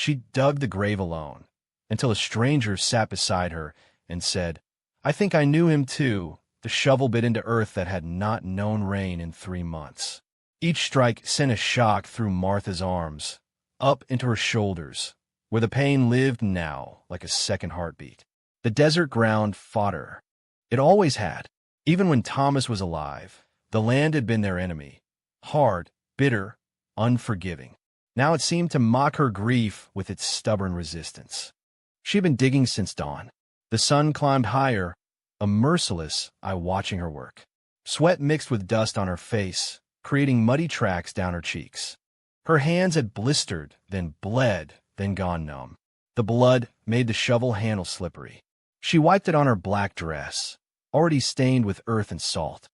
She dug the grave alone, until a stranger sat beside her and said, "I think I knew him too." The shovel bit into earth that had not known rain in 3 months. Each strike sent a shock through Martha's arms, up into her shoulders, where the pain lived now like a second heartbeat. The desert ground fought her. It always had. Even when Thomas was alive, the land had been their enemy. Hard, bitter, unforgiving. Now it seemed to mock her grief with its stubborn resistance. She had been digging since dawn. The sun climbed higher, a merciless eye watching her work. Sweat mixed with dust on her face, creating muddy tracks down her cheeks. Her hands had blistered, then bled, then gone numb. The blood made the shovel handle slippery. She wiped it on her black dress, already stained with earth and salt.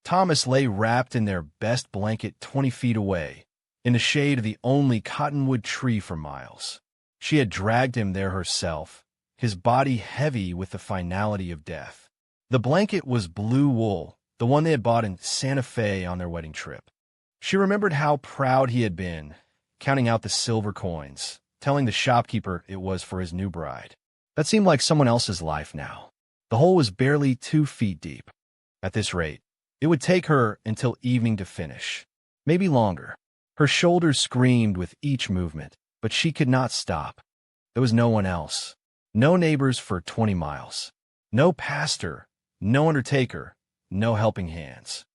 Thomas lay wrapped in their best blanket 20 feet away, in the shade of the only cottonwood tree for miles. She had dragged him there herself, his body heavy with the finality of death. The blanket was blue wool, the one they had bought in Santa Fe on their wedding trip. She remembered how proud he had been, counting out the silver coins, telling the shopkeeper it was for his new bride. That seemed like someone else's life now. The hole was barely 2 feet deep. At this rate, it would take her until evening to finish, maybe longer. Her shoulders screamed with each movement, but she could not stop. There was no one else. No neighbors for 20 miles. No pastor, no undertaker, no helping hands.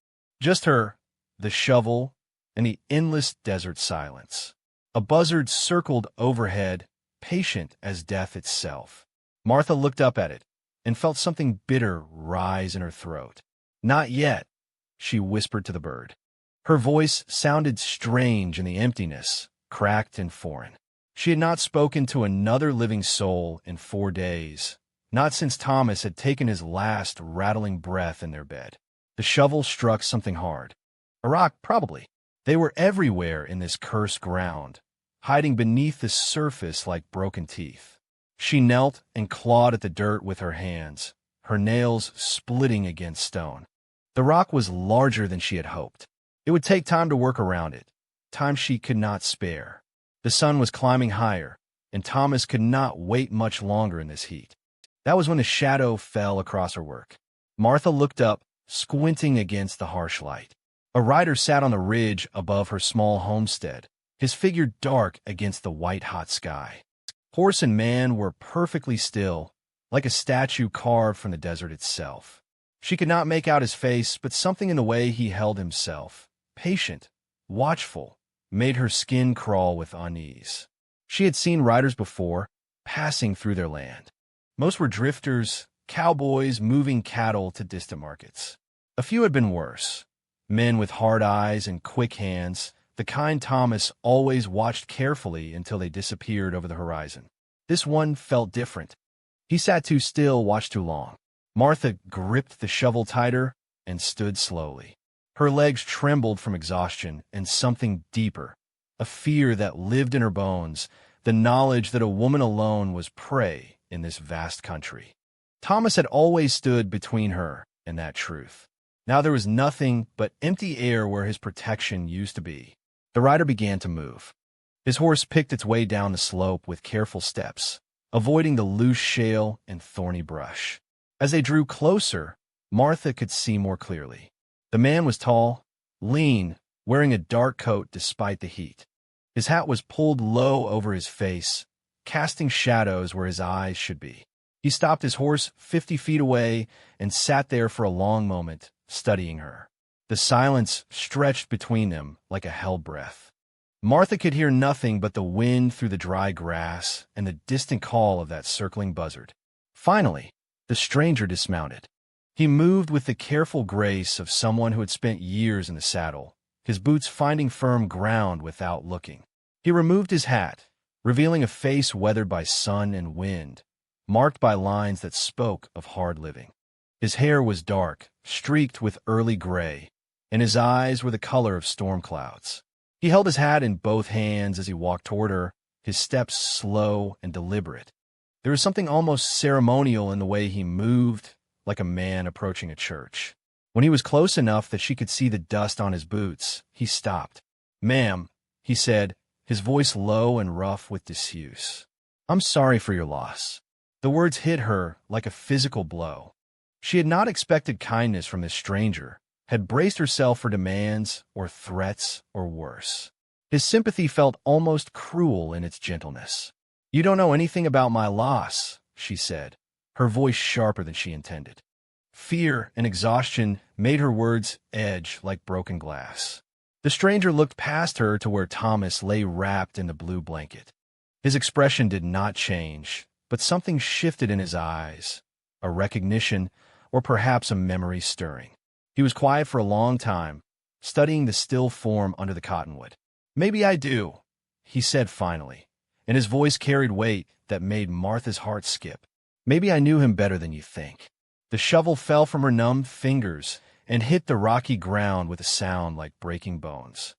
Just her, the shovel, and the endless desert silence. A buzzard circled overhead, patient as death itself. Martha looked up at it and felt something bitter rise in her throat. "Not yet," she whispered to the bird. Her voice sounded strange in the emptiness, cracked and foreign. She had not spoken to another living soul in 4 days, not since Thomas had taken his last rattling breath in their bed. The shovel struck something hard. A rock, probably. They were everywhere in this cursed ground, hiding beneath the surface like broken teeth. She knelt and clawed at the dirt with her hands, her nails splitting against stone. The rock was larger than she had hoped. It would take time to work around it, time she could not spare. The sun was climbing higher, and Thomas could not wait much longer in this heat. That was when a shadow fell across her work. Martha looked up, squinting against the harsh light. A rider sat on the ridge above her small homestead, his figure dark against the white-hot sky. Horse and man were perfectly still, like a statue carved from the desert itself. She could not make out his face, but something in the way he held himself, patient, watchful, made her skin crawl with unease. She had seen riders before, passing through their land. Most were drifters, cowboys moving cattle to distant markets. A few had been worse. Men with hard eyes and quick hands, the kind Thomas always watched carefully until they disappeared over the horizon. This one felt different. He sat too still, watched too long. Martha gripped the shovel tighter and stood slowly. Her legs trembled from exhaustion and something deeper, a fear that lived in her bones, the knowledge that a woman alone was prey in this vast country. Thomas had always stood between her and that truth. Now there was nothing but empty air where his protection used to be. The rider began to move. His horse picked its way down the slope with careful steps, avoiding the loose shale and thorny brush. As they drew closer, Martha could see more clearly. The man was tall, lean, wearing a dark coat despite the heat. His hat was pulled low over his face, casting shadows where his eyes should be. He stopped his horse 50 feet away and sat there for a long moment, studying her. The silence stretched between them like a held breath. Martha could hear nothing but the wind through the dry grass and the distant call of that circling buzzard. Finally, the stranger dismounted. He moved with the careful grace of someone who had spent years in the saddle, his boots finding firm ground without looking. He removed his hat, revealing a face weathered by sun and wind, marked by lines that spoke of hard living. His hair was dark, streaked with early gray, and his eyes were the color of storm clouds. He held his hat in both hands as he walked toward her, his steps slow and deliberate. There was something almost ceremonial in the way he moved, like a man approaching a church. When he was close enough that she could see the dust on his boots, he stopped. "Ma'am," he said, his voice low and rough with disuse. "I'm sorry for your loss." The words hit her like a physical blow. She had not expected kindness from this stranger, had braced herself for demands or threats or worse. His sympathy felt almost cruel in its gentleness. "You don't know anything about my loss," she said, her voice sharper than she intended. Fear and exhaustion made her words edge like broken glass. The stranger looked past her to where Thomas lay wrapped in the blue blanket. His expression did not change, but something shifted in his eyes, a recognition or perhaps a memory stirring. He was quiet for a long time, studying the still form under the cottonwood. "Maybe I do," he said finally, and his voice carried weight that made Martha's heart skip. "Maybe I knew him better than you think." The shovel fell from her numbed fingers and hit the rocky ground with a sound like breaking bones.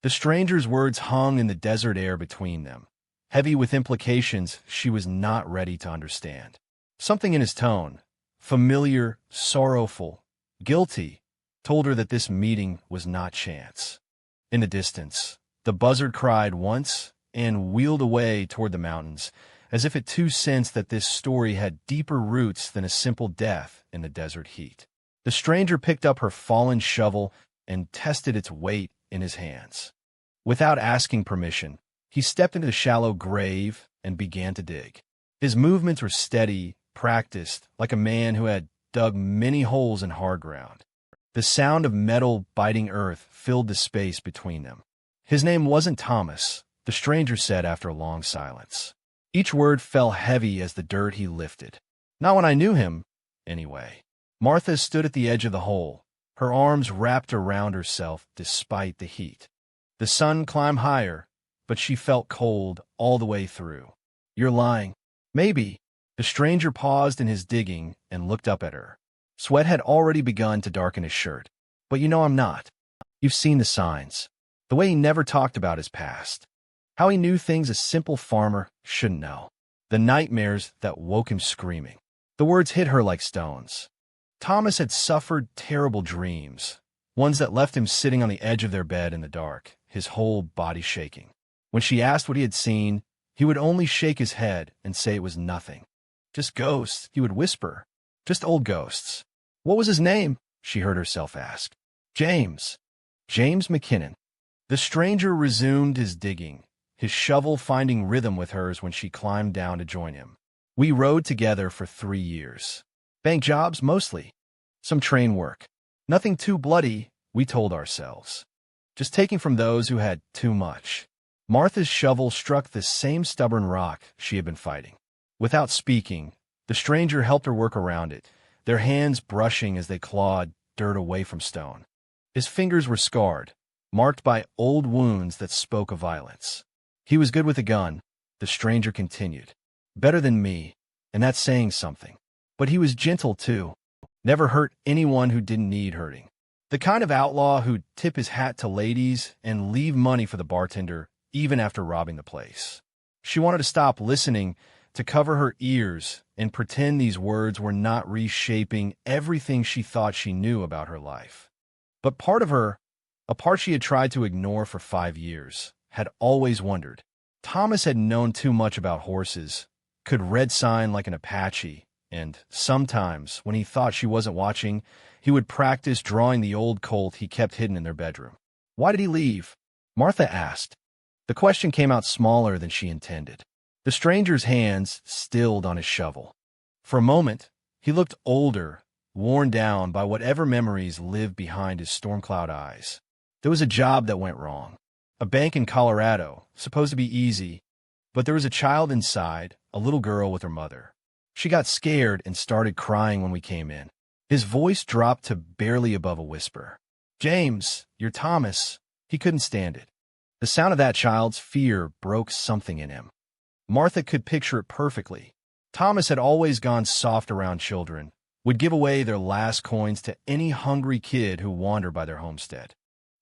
The stranger's words hung in the desert air between them, heavy with implications she was not ready to understand. Something in his tone, familiar, sorrowful, guilty, told her that this meeting was not chance. In the distance, the buzzard cried once and wheeled away toward the mountains, as if it too sensed that this story had deeper roots than a simple death in the desert heat. The stranger picked up her fallen shovel and tested its weight in his hands. Without asking permission, he stepped into the shallow grave and began to dig. His movements were steady, practiced, like a man who had dug many holes in hard ground. The sound of metal biting earth filled the space between them. "His name wasn't Thomas," the stranger said after a long silence. Each word fell heavy as the dirt he lifted. "Not when I knew him, anyway." Martha stood at the edge of the hole, her arms wrapped around herself despite the heat. The sun climbed higher, but she felt cold all the way through. "You're lying." "Maybe." The stranger paused in his digging and looked up at her. Sweat had already begun to darken his shirt. "But you know I'm not. You've seen the signs." The way he never talked about his past. How he knew things a simple farmer shouldn't know. The nightmares that woke him screaming. The words hit her like stones. Thomas had suffered terrible dreams, ones that left him sitting on the edge of their bed in the dark, his whole body shaking. When she asked what he had seen, he would only shake his head and say it was nothing. "Just ghosts," he would whisper. "Just old ghosts." "What was his name?" she heard herself ask. "James. James McKinnon." The stranger resumed his digging, his shovel finding rhythm with hers when she climbed down to join him. "We rode together for 3 years. Bank jobs, mostly. Some train work. Nothing too bloody, we told ourselves. Just taking from those who had too much." Martha's shovel struck the same stubborn rock she had been fighting. Without speaking, the stranger helped her work around it, their hands brushing as they clawed dirt away from stone. His fingers were scarred, marked by old wounds that spoke of violence. "He was good with a gun," the stranger continued. "Better than me, and that's saying something. But he was gentle, too. Never hurt anyone who didn't need hurting. The kind of outlaw who'd tip his hat to ladies and leave money for the bartender even after robbing the place." She wanted to stop listening, to cover her ears and pretend these words were not reshaping everything she thought she knew about her life. But part of her, a part she had tried to ignore for 5 years, had always wondered. Thomas had known too much about horses, could red sign like an Apache, and sometimes, when he thought she wasn't watching, he would practice drawing the old colt he kept hidden in their bedroom. "Why did he leave?" Martha asked. The question came out smaller than she intended. The stranger's hands stilled on his shovel. For a moment, he looked older, worn down by whatever memories lived behind his storm cloud eyes. There was a job that went wrong. A bank in Colorado, supposed to be easy, but there was a child inside, a little girl with her mother. She got scared and started crying when we came in. His voice dropped to barely above a whisper. "James, you're Thomas." He couldn't stand it. The sound of that child's fear broke something in him. Martha could picture it perfectly. Thomas had always gone soft around children, would give away their last coins to any hungry kid who wandered by their homestead.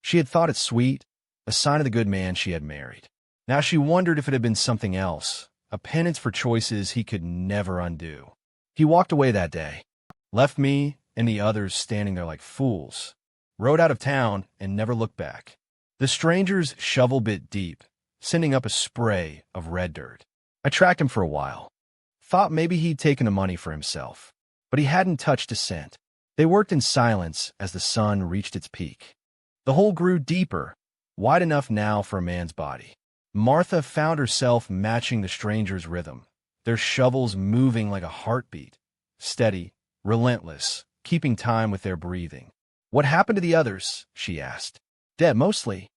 She had thought it sweet, a sign of the good man she had married. Now she wondered if it had been something else, a penance for choices he could never undo. He walked away that day, left me and the others standing there like fools, rode out of town and never looked back. The stranger's shovel bit deep, sending up a spray of red dirt. I tracked him for a while. Thought maybe he'd taken the money for himself, but he hadn't touched a cent. They worked in silence as the sun reached its peak. The hole grew deeper, wide enough now for a man's body. Martha found herself matching the stranger's rhythm, their shovels moving like a heartbeat, steady, relentless, keeping time with their breathing. "What happened to the others?" she asked. "Dead, mostly.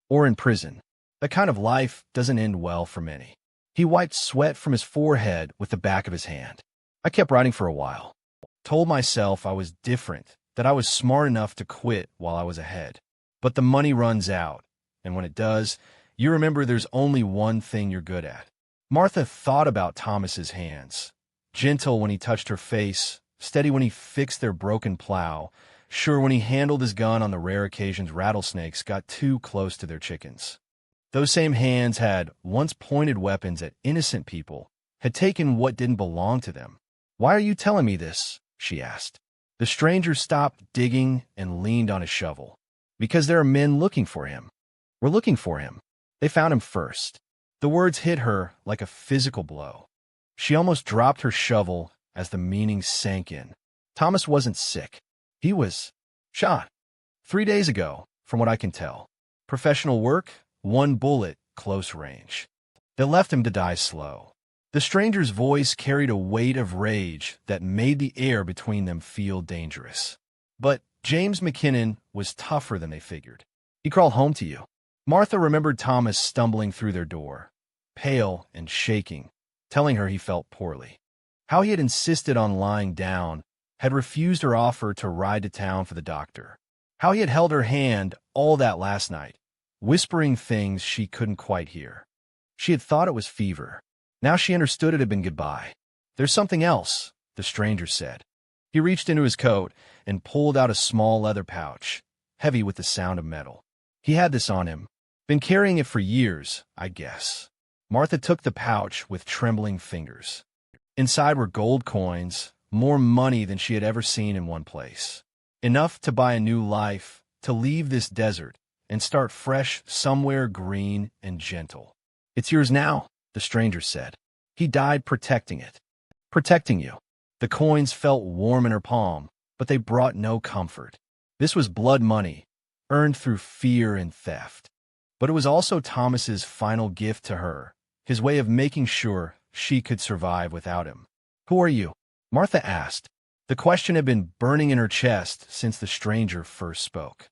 Or in prison. That kind of life doesn't end well for many." He wiped sweat from his forehead with the back of his hand. "I kept writing for a while. Told myself I was different, that I was smart enough to quit while I was ahead. But the money runs out, and when it does, you remember there's only one thing you're good at." Martha thought about Thomas's hands. Gentle when he touched her face, steady when he fixed their broken plow, sure when he handled his gun on the rare occasions rattlesnakes got too close to their chickens. Those same hands had once pointed weapons at innocent people, had taken what didn't belong to them. "Why are you telling me this?" she asked. The stranger stopped digging and leaned on his shovel. "Because there are men looking for him. We're looking for him. They found him first." The words hit her like a physical blow. She almost dropped her shovel as the meaning sank in. Thomas wasn't sick. He was shot 3 days ago, from what I can tell. Professional work, 1 bullet, close range. That left him to die slow. The stranger's voice carried a weight of rage that made the air between them feel dangerous. But James McKinnon was tougher than they figured. "He crawled home to you." Martha remembered Thomas stumbling through their door, pale and shaking, telling her he felt poorly. How he had insisted on lying down, had refused her offer to ride to town for the doctor. How he had held her hand all that last night, whispering things she couldn't quite hear. She had thought it was fever. Now she understood it had been goodbye. "There's something else," the stranger said. He reached into his coat and pulled out a small leather pouch, heavy with the sound of metal. He had this on him. Been carrying it for years, I guess. Martha took the pouch with trembling fingers. Inside were gold coins, more money than she had ever seen in one place. Enough to buy a new life, to leave this desert, and start fresh somewhere green and gentle. "It's yours now," the stranger said. "He died protecting it. Protecting you." The coins felt warm in her palm, but they brought no comfort. This was blood money, earned through fear and theft. But it was also Thomas's final gift to her, his way of making sure she could survive without him. "Who are you?" Martha asked. The question had been burning in her chest since the stranger first spoke.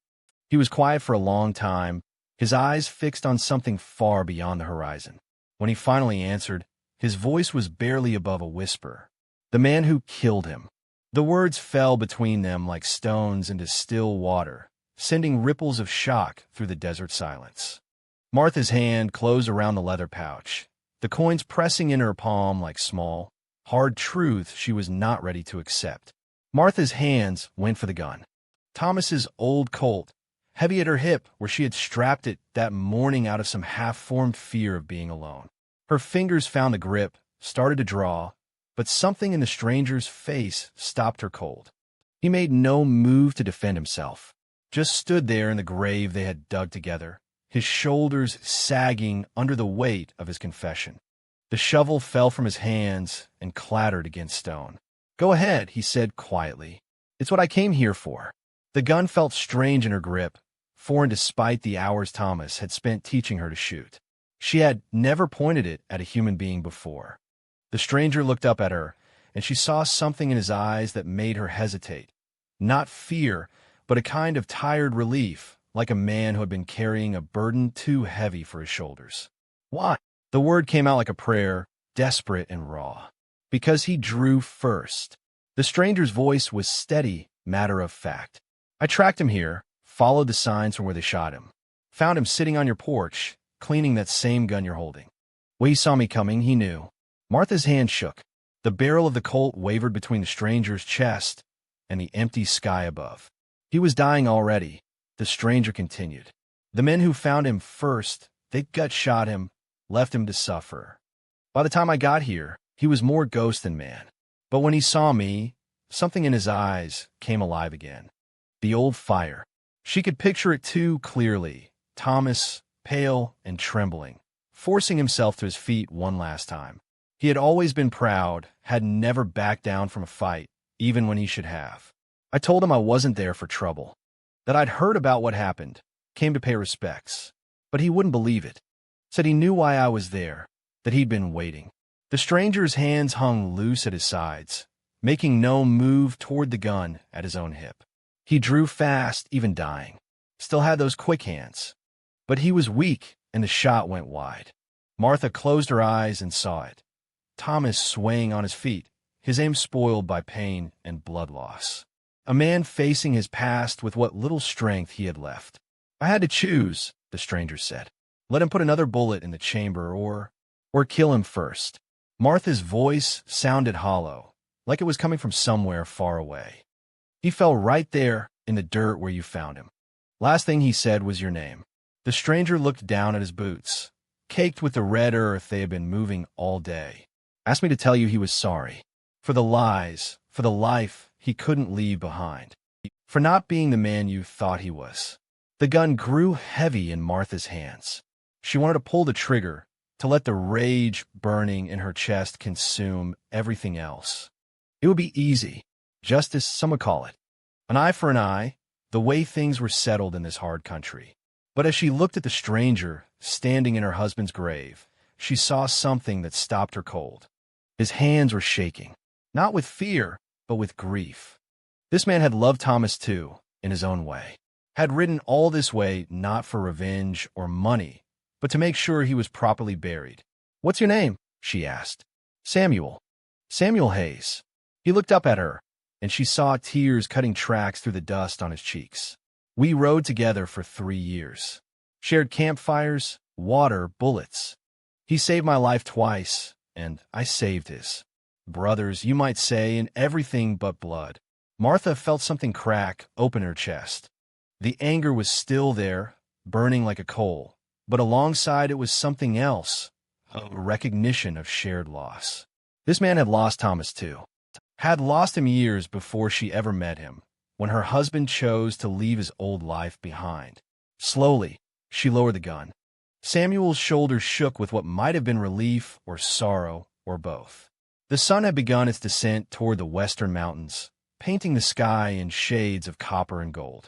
He was quiet for a long time, his eyes fixed on something far beyond the horizon. When he finally answered, his voice was barely above a whisper. "The man who killed him." The words fell between them like stones into still water, sending ripples of shock through the desert silence. Martha's hand closed around the leather pouch, the coins pressing in her palm like small, hard truth she was not ready to accept. Martha's hands went for the gun. Thomas's old Colt, heavy at her hip where she had strapped it that morning out of some half-formed fear of being alone. Her fingers found the grip, started to draw, but something in the stranger's face stopped her cold. He made no move to defend himself, just stood there in the grave they had dug together, his shoulders sagging under the weight of his confession. The shovel fell from his hands and clattered against stone. "Go ahead," he said quietly. "It's what I came here for." The gun felt strange in her grip, foreign despite the hours Thomas had spent teaching her to shoot. She had never pointed it at a human being before. The stranger looked up at her, and she saw something in his eyes that made her hesitate. Not fear, but a kind of tired relief, like a man who had been carrying a burden too heavy for his shoulders. "Why?" The word came out like a prayer, desperate and raw. "Because he drew first." The stranger's voice was steady, matter of fact. "I tracked him here, followed the signs from where they shot him. Found him sitting on your porch, cleaning that same gun you're holding. When he saw me coming, he knew." Martha's hand shook. The barrel of the Colt wavered between the stranger's chest and the empty sky above. "He was dying already," the stranger continued. "The men who found him first, they gut-shot him, left him to suffer. By the time I got here, he was more ghost than man. But when he saw me, something in his eyes came alive again. The old fire. She could picture it too clearly. Thomas, pale and trembling, forcing himself to his feet one last time. He had always been proud, had never backed down from a fight, even when he should have. I told him I wasn't there for trouble, that I'd heard about what happened, came to pay respects. But he wouldn't believe it. Said he knew why I was there, that he'd been waiting. The stranger's hands hung loose at his sides, making no move toward the gun at his own hip. He drew fast, even dying. Still had those quick hands. But he was weak, and the shot went wide. Martha closed her eyes and saw it. Thomas swaying on his feet, his aim spoiled by pain and blood loss. A man facing his past with what little strength he had left. I had to choose, the stranger said. Let him put another bullet in the chamber or kill him first. Martha's voice sounded hollow, like it was coming from somewhere far away. He fell right there in the dirt where you found him. Last thing he said was your name. The stranger looked down at his boots, caked with the red earth they had been moving all day. Asked me to tell you he was sorry. For the lies, for the life he couldn't leave behind. For not being the man you thought he was. The gun grew heavy in Martha's hands. She wanted to pull the trigger, to let the rage burning in her chest consume everything else. It would be easy. Justice, some would call it. An eye for an eye, the way things were settled in this hard country. But as she looked at the stranger standing in her husband's grave, she saw something that stopped her cold. His hands were shaking, not with fear, but with grief. This man had loved Thomas too, in his own way. Had ridden all this way not for revenge or money, but to make sure he was properly buried. What's your name? She asked. Samuel. Samuel Hayes. He looked up at her, and she saw tears cutting tracks through the dust on his cheeks. We rode together for 3 years. Shared campfires, water, bullets. He saved my life twice, and I saved his. Brothers, you might say, in everything but blood. Martha felt something crack open her chest. The anger was still there, burning like a coal, but alongside it was something else, a recognition of shared loss. This man had lost Thomas too. Had lost him years before she ever met him, when her husband chose to leave his old life behind. Slowly, she lowered the gun. Samuel's shoulders shook with what might have been relief or sorrow or both. The sun had begun its descent toward the western mountains, painting the sky in shades of copper and gold.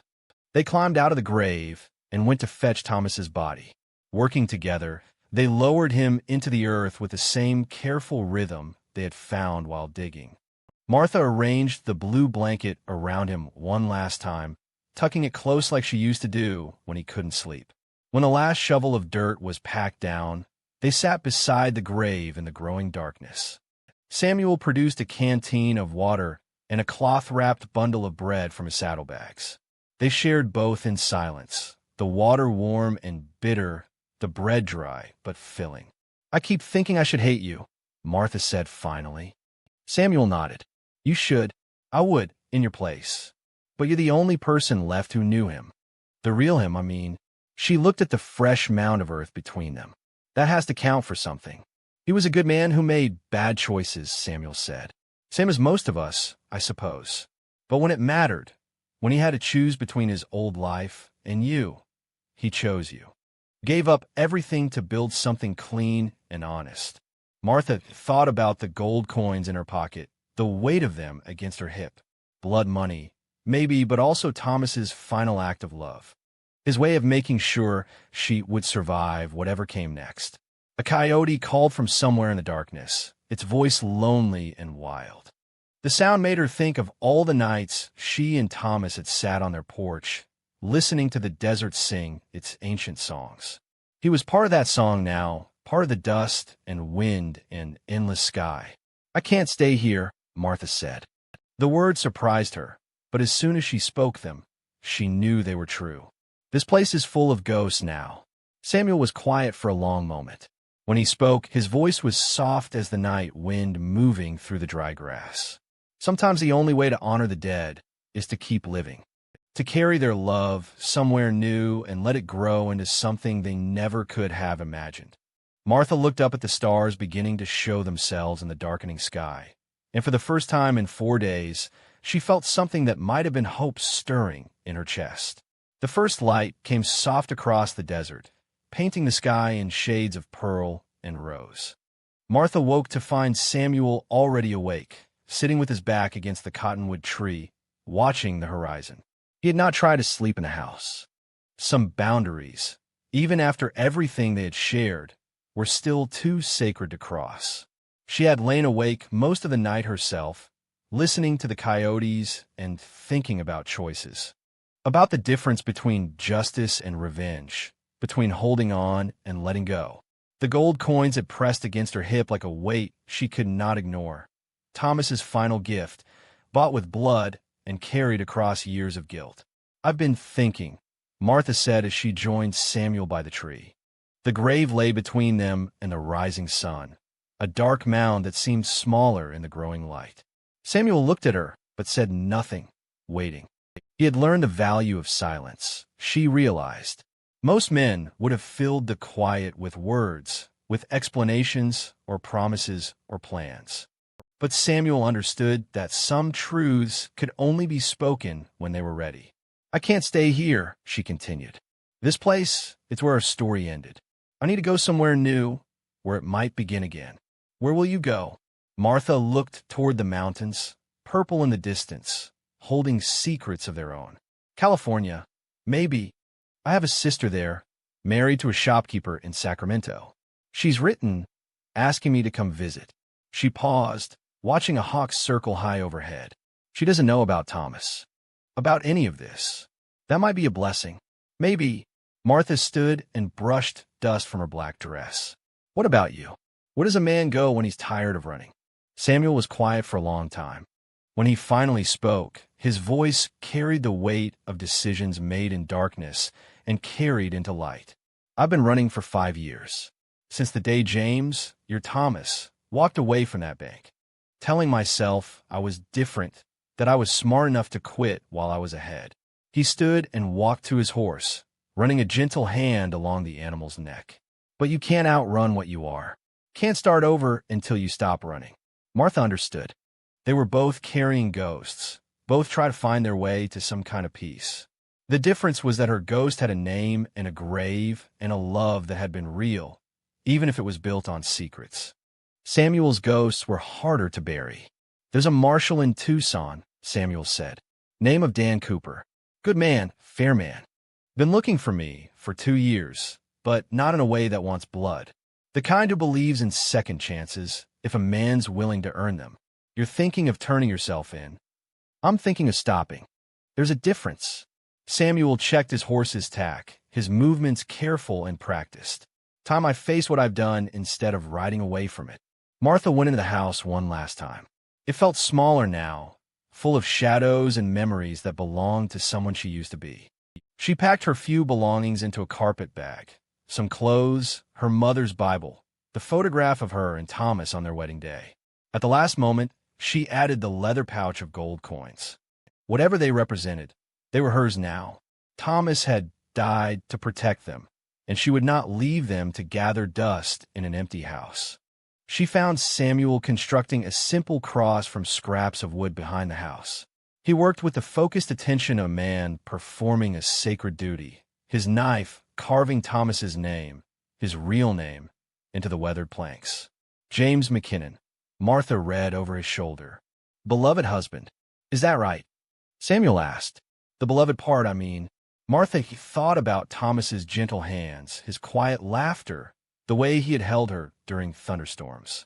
They climbed out of the grave and went to fetch Thomas's body. Working together, they lowered him into the earth with the same careful rhythm they had found while digging. Martha arranged the blue blanket around him one last time, tucking it close like she used to do when he couldn't sleep. When the last shovel of dirt was packed down, they sat beside the grave in the growing darkness. Samuel produced a canteen of water and a cloth-wrapped bundle of bread from his saddlebags. They shared both in silence, the water warm and bitter, the bread dry but filling. I keep thinking I should hate you, Martha said finally. Samuel nodded. You should. I would, in your place. But you're the only person left who knew him. The real him, I mean. She looked at the fresh mound of earth between them. That has to count for something. He was a good man who made bad choices, Samuel said. Same as most of us, I suppose. But when it mattered, when he had to choose between his old life and you, he chose you. Gave up everything to build something clean and honest. Martha thought about the gold coins in her pocket, the weight of them against her hip. Blood money, maybe, but also Thomas's final act of love. His way of making sure she would survive whatever came next. A coyote called from somewhere in the darkness, its voice lonely and wild. The sound made her think of all the nights she and Thomas had sat on their porch, listening to the desert sing its ancient songs. He was part of that song now, part of the dust and wind and endless sky. I can't stay here, Martha said. The words surprised her, but as soon as she spoke them, she knew they were true. This place is full of ghosts now. Samuel was quiet for a long moment. When he spoke, his voice was soft as the night wind moving through the dry grass. Sometimes the only way to honor the dead is to keep living, to carry their love somewhere new and let it grow into something they never could have imagined. Martha looked up at the stars beginning to show themselves in the darkening sky, and for the first time in 4 days, she felt something that might have been hope stirring in her chest. The first light came soft across the desert, painting the sky in shades of pearl and rose. Martha woke to find Samuel already awake, sitting with his back against the cottonwood tree, watching the horizon. He had not tried to sleep in the house. Some boundaries, even after everything they had shared, were still too sacred to cross. She had lain awake most of the night herself, listening to the coyotes and thinking about choices. About the difference between justice and revenge, between holding on and letting go. The gold coins had pressed against her hip like a weight she could not ignore. Thomas's final gift, bought with blood and carried across years of guilt. "I've been thinking," Martha said as she joined Samuel by the tree. The grave lay between them and the rising sun, a dark mound that seemed smaller in the growing light. Samuel looked at her, but said nothing, waiting. He had learned the value of silence, she realized. Most men would have filled the quiet with words, with explanations or promises or plans. But Samuel understood that some truths could only be spoken when they were ready. "I can't stay here," she continued. "This place, it's where our story ended. I need to go somewhere new, where it might begin again." "Where will you go?" Martha looked toward the mountains, purple in the distance, holding secrets of their own. "California. Maybe. I have a sister there, married to a shopkeeper in Sacramento. She's written, asking me to come visit." She paused, watching a hawk circle high overhead. She doesn't know about Thomas, about any of this. That might be a blessing. Maybe. Martha stood and brushed dust from her black dress. "What about you? Where does a man go when he's tired of running?" Samuel was quiet for a long time. When he finally spoke, his voice carried the weight of decisions made in darkness and carried into light. "I've been running for 5 years. Since the day James, your Thomas, walked away from that bank. Telling myself I was different, that I was smart enough to quit while I was ahead." He stood and walked to his horse, running a gentle hand along the animal's neck. "But you can't outrun what you are. Can't start over until you stop running." Martha understood. They were both carrying ghosts, both trying to find their way to some kind of peace. The difference was that her ghost had a name and a grave and a love that had been real, even if it was built on secrets. Samuel's ghosts were harder to bury. "There's a marshal in Tucson," Samuel said. "Name of Dan Cooper. Good man, fair man. Been looking for me for 2 years, but not in a way that wants blood. The kind who believes in second chances if a man's willing to earn them. You're thinking of turning yourself in. I'm thinking of stopping. There's a difference." Samuel checked his horse's tack, his movements careful and practiced. "Time I face what I've done instead of riding away from it." Martha went into the house one last time. It felt smaller now, full of shadows and memories that belonged to someone she used to be. She packed her few belongings into a carpet bag, some clothes, her mother's Bible, the photograph of her and Thomas on their wedding day. At the last moment, she added the leather pouch of gold coins. Whatever they represented, they were hers now. Thomas had died to protect them, and she would not leave them to gather dust in an empty house. She found Samuel constructing a simple cross from scraps of wood behind the house. He worked with the focused attention of a man performing a sacred duty, his knife carving Thomas's name, his real name, into the weathered planks. "James McKinnon," Martha read over his shoulder. "Beloved husband. Is that right?" Samuel asked. "The beloved part, I mean." Martha thought about Thomas's gentle hands, his quiet laughter, the way he had held her during thunderstorms.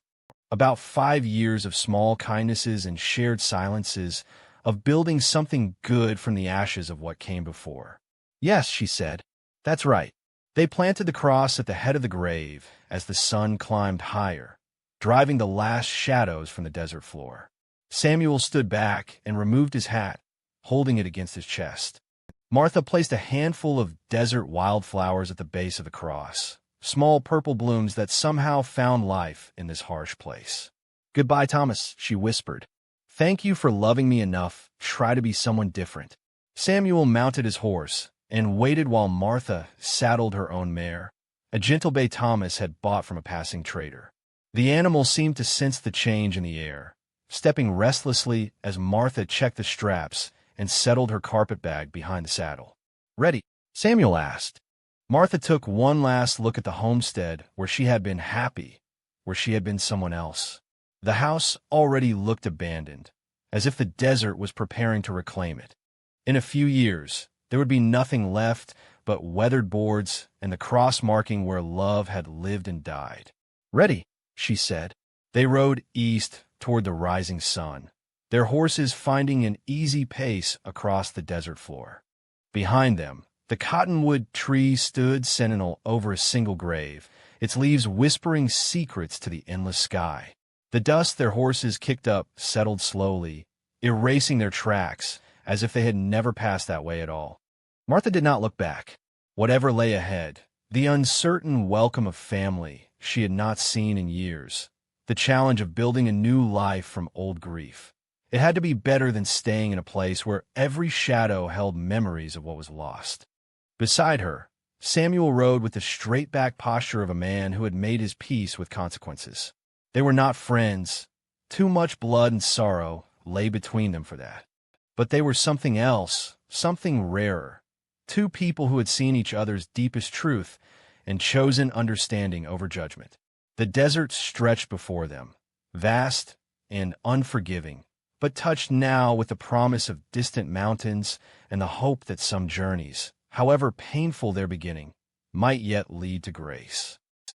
About 5 years of small kindnesses and shared silences, of building something good from the ashes of what came before. "Yes," she said, "that's right." They planted the cross at the head of the grave as the sun climbed higher, driving the last shadows from the desert floor. Samuel stood back and removed his hat, holding it against his chest. Martha placed a handful of desert wildflowers at the base of the cross, small purple blooms that somehow found life in this harsh place. "Goodbye, Thomas," she whispered. "Thank you for loving me enough to try to be someone different." Samuel mounted his horse and waited while Martha saddled her own mare, a gentle bay Thomas had bought from a passing trader. The animal seemed to sense the change in the air, stepping restlessly as Martha checked the straps and settled her carpet bag behind the saddle. "Ready?" Samuel asked. Martha took one last look at the homestead where she had been happy, where she had been someone else. The house already looked abandoned, as if the desert was preparing to reclaim it. In a few years, there would be nothing left but weathered boards and the cross marking where love had lived and died. "Ready," she said. They rode east toward the rising sun, their horses finding an easy pace across the desert floor. Behind them, the cottonwood tree stood sentinel over a single grave, its leaves whispering secrets to the endless sky. The dust their horses kicked up settled slowly, erasing their tracks as if they had never passed that way at all. Martha did not look back. Whatever lay ahead, the uncertain welcome of family she had not seen in years, the challenge of building a new life from old grief. It had to be better than staying in a place where every shadow held memories of what was lost. Beside her, Samuel rode with the straight-back posture of a man who had made his peace with consequences. They were not friends. Too much blood and sorrow lay between them for that. But they were something else, something rarer. Two people who had seen each other's deepest truth and chosen understanding over judgment. The desert stretched before them, vast and unforgiving, but touched now with the promise of distant mountains and the hope that some journeys, however painful their beginning, might yet lead to grace.